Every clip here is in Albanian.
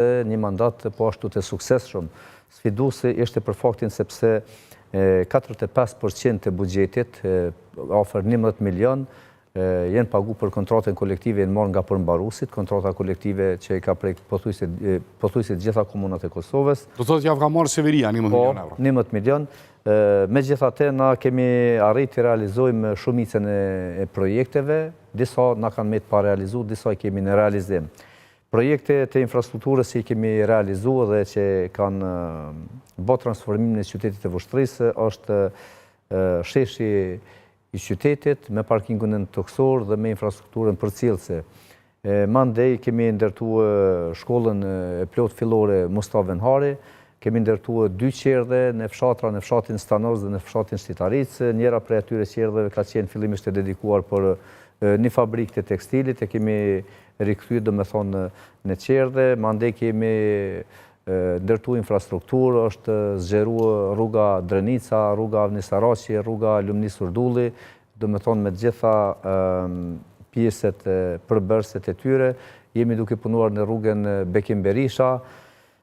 një mandat po ashtu të suksesshëm. Sfiduesi ishte për faktin sepse 45% të buxhetit, afër 11 milion, jenë pagu për kontratën kolektive jenë marrë nga përmbaruesit, kontrata kolektive që i ka prek pothuajse gjitha komunat e Kosovës. Do thotë që ka marrë qeveria 11 milion euro. 11 milion. Megjithatë na kemi arritë të realizojmë shumicën e projekteve, disa na kanë me të pa realizuar, disa i kemi në realizim. Projekte të infrastrukturës që i kemi realizuar dhe që kanë bë transformimin e qytetit të Vushtrisë është sheshi i qytetit me parkingun në toksor dhe me infrastrukturën përcjellëse. Mandej kemi ndërtuar shkollën e plot fillore Mustafa Venhari, kemi ndërtuar 2 qerdhe në fshatra, në fshatin Stanoz dhe në fshatin Shtitaric. Njëra prej atyre qerdheve ka qenë fillimisht e dedikuar për një fabrikë të tekstilit, e kemi rikthyer domethënë në qerdhe, mandej kemi ndërtu infrastrukturë, është zgjeruar rruga Drenica, rruga Avni Saraçi, rruga Lumni Surdulli, domethënë me gjitha pjesët përbërëse të tyre. Jemi duke punuar në rrugën Bekim Berisha,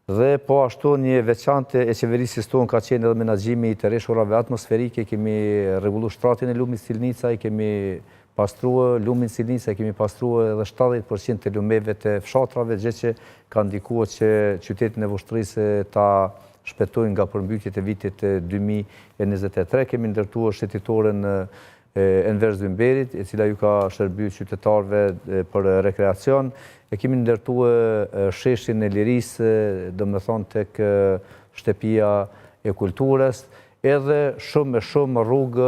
dhe po ashtu një veçantë e qeverisë tonë ka qenë edhe menaxhimi i të rreshurave atmosferike, kemi rregulluar shtratin e lumit Silnica, i kemi pastruar lumin Silnica, kemi pastruar edhe 70% të lumeve të fshatrave, gjë që ka ndikuar që qytetin e Vushtrisë ta shpëtojnë nga përmbytjet e vitit 2023. Kemi ndërtuar shëtitoren Enver Zymberit, e cila ju ka shërbyer qytetarëve për rekreacion. E kemi ndërtuar sheshin e Lirisë, domethënë tek shtëpia e kulturës, edhe shumë rrugë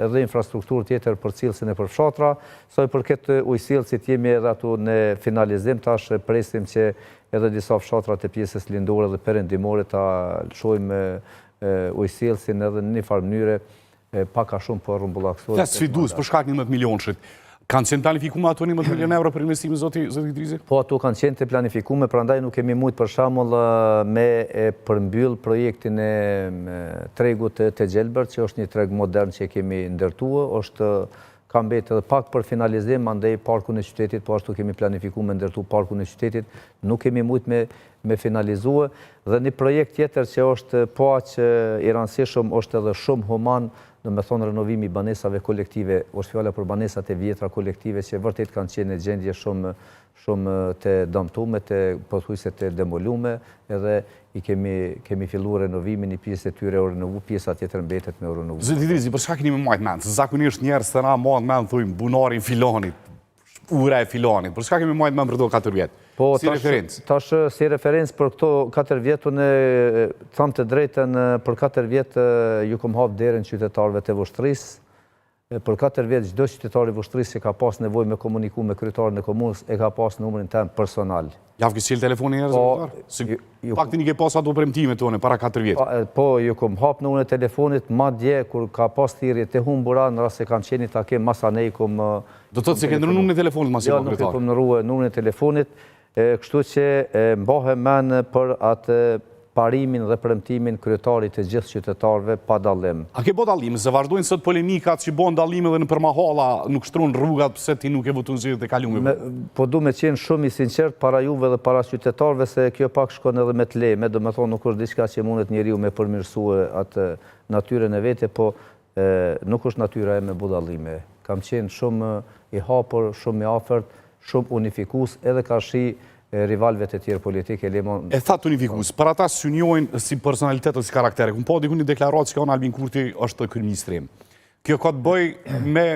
edhe infrastrukturë tjetër për cilësin e për fshatra. Sa i përket ujësillësit jemi edhe ato në finalizim, tash presim që edhe disa fshatra të pjesës lindore dhe perëndimore ta shohim ujësillësin edhe në një farë mënyre pak a shumë për rrumbullaksuar. Ka sfidues për shkak 11 milionshit. Kanë qenë planifikuar ato 11 milion euro për investimin, zoti Idrizi? Po, ato kanë qenë të planifikuar, prandaj nuk kemi mujt për shembull me përmbyll projektin e tregut të Gjelbër, që është një treg modern që kemi ndërtuar, është ka mbetë edhe pak për finalizim, andaj parkun e qytetit, po ashtu kemi planifikuar me ndërtu parkun e qytetit, nuk kemi mujt me finalizuar, dhe një projekt tjetër që është po aq i rëndësishëm është edhe shumë human, në me thonë renovimi i banesave kolektive, është fjala për banesat e vjetra kolektive që vërtet kanë qenë në gjendje shumë të dëmtuar, të pothuajse të demoluar, edhe i kemi filluar renovimin i pjesë të tyre, renovu pjesa tjetër mbetet me renovu. Zoti Idrizi, për çka keni më marrë mend? Zakonisht njerëz të na marrin mend thojmë bunarin filanit, ura e filanit. Për çka kemi marrë mend për këto 4 vjet? Po, si referencë. Tash si referencë për këto 4 vjet, unë tham të drejtën, për 4 vjet ju kom hap derën qytetarëve të Vushtrisë. Për 4 vjet çdo qytetar i Vushtrisë që ka pas nevojë me komuniku me kryetarin e komunës e ka pas numrin tim personal. Ja ke sjell telefonin njerëz? Paktin i ke pas ato premtimet tone para 4 vjet. Po, ju kom hap numrin e telefonit, madje kur ka pas thirrje të humbura, në rast se kam qenë takim masanej kom. Do thotë se ke ndërruar numrin e telefonit masi po kryetar. Jo, nuk e kam ndërruar numrin e telefonit. Kështu që mbahem mend për atë parimin dhe premtimin kryetarit të gjithë qytetarëve pa dallim. A ke bë dallim? Se vazhdojnë sot polemikat që bën dallime edhe në përmahalla, nuk shtrun rrugat pse ti nuk e voton zgjedhjet e kaluara. Po du me qenë shumë i sinqert para juve dhe para qytetarëve se kjo pak shkon edhe me të lehme, domethënë nuk është diçka që mundet njeriu me përmirësue atë natyrën e vete, po nuk është natyra e me bë dallime. Kam qenë shumë i hapur, shumë i afërt, shumë unifikues, edhe ka shi rivalve të tjerë politike. E thatë unifikues, për ata së njohin si personalitet o si karaktere, këmë po diku një deklaratë që ka unë Albin Kurti është kryeministri. Kjo ka të bëj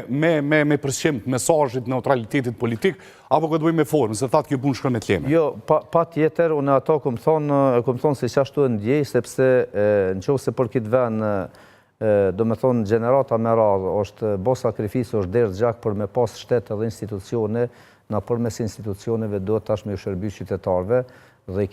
me përshqim mesazhit neutralitetit politik, apo ka të bëj me formë, se thatë kjo punë shkon me të leme? Jo, pa tjetër, unë ato këmë thonë se qashtu e ndjej, sepse në qovë se për këtë vend, do me thonë gjenerata me radhë, është bo sakrifisë, është derë gjak për me pas shtetë dhe institucione, në përmes institucioneve do tash me shërby qytetarve dhe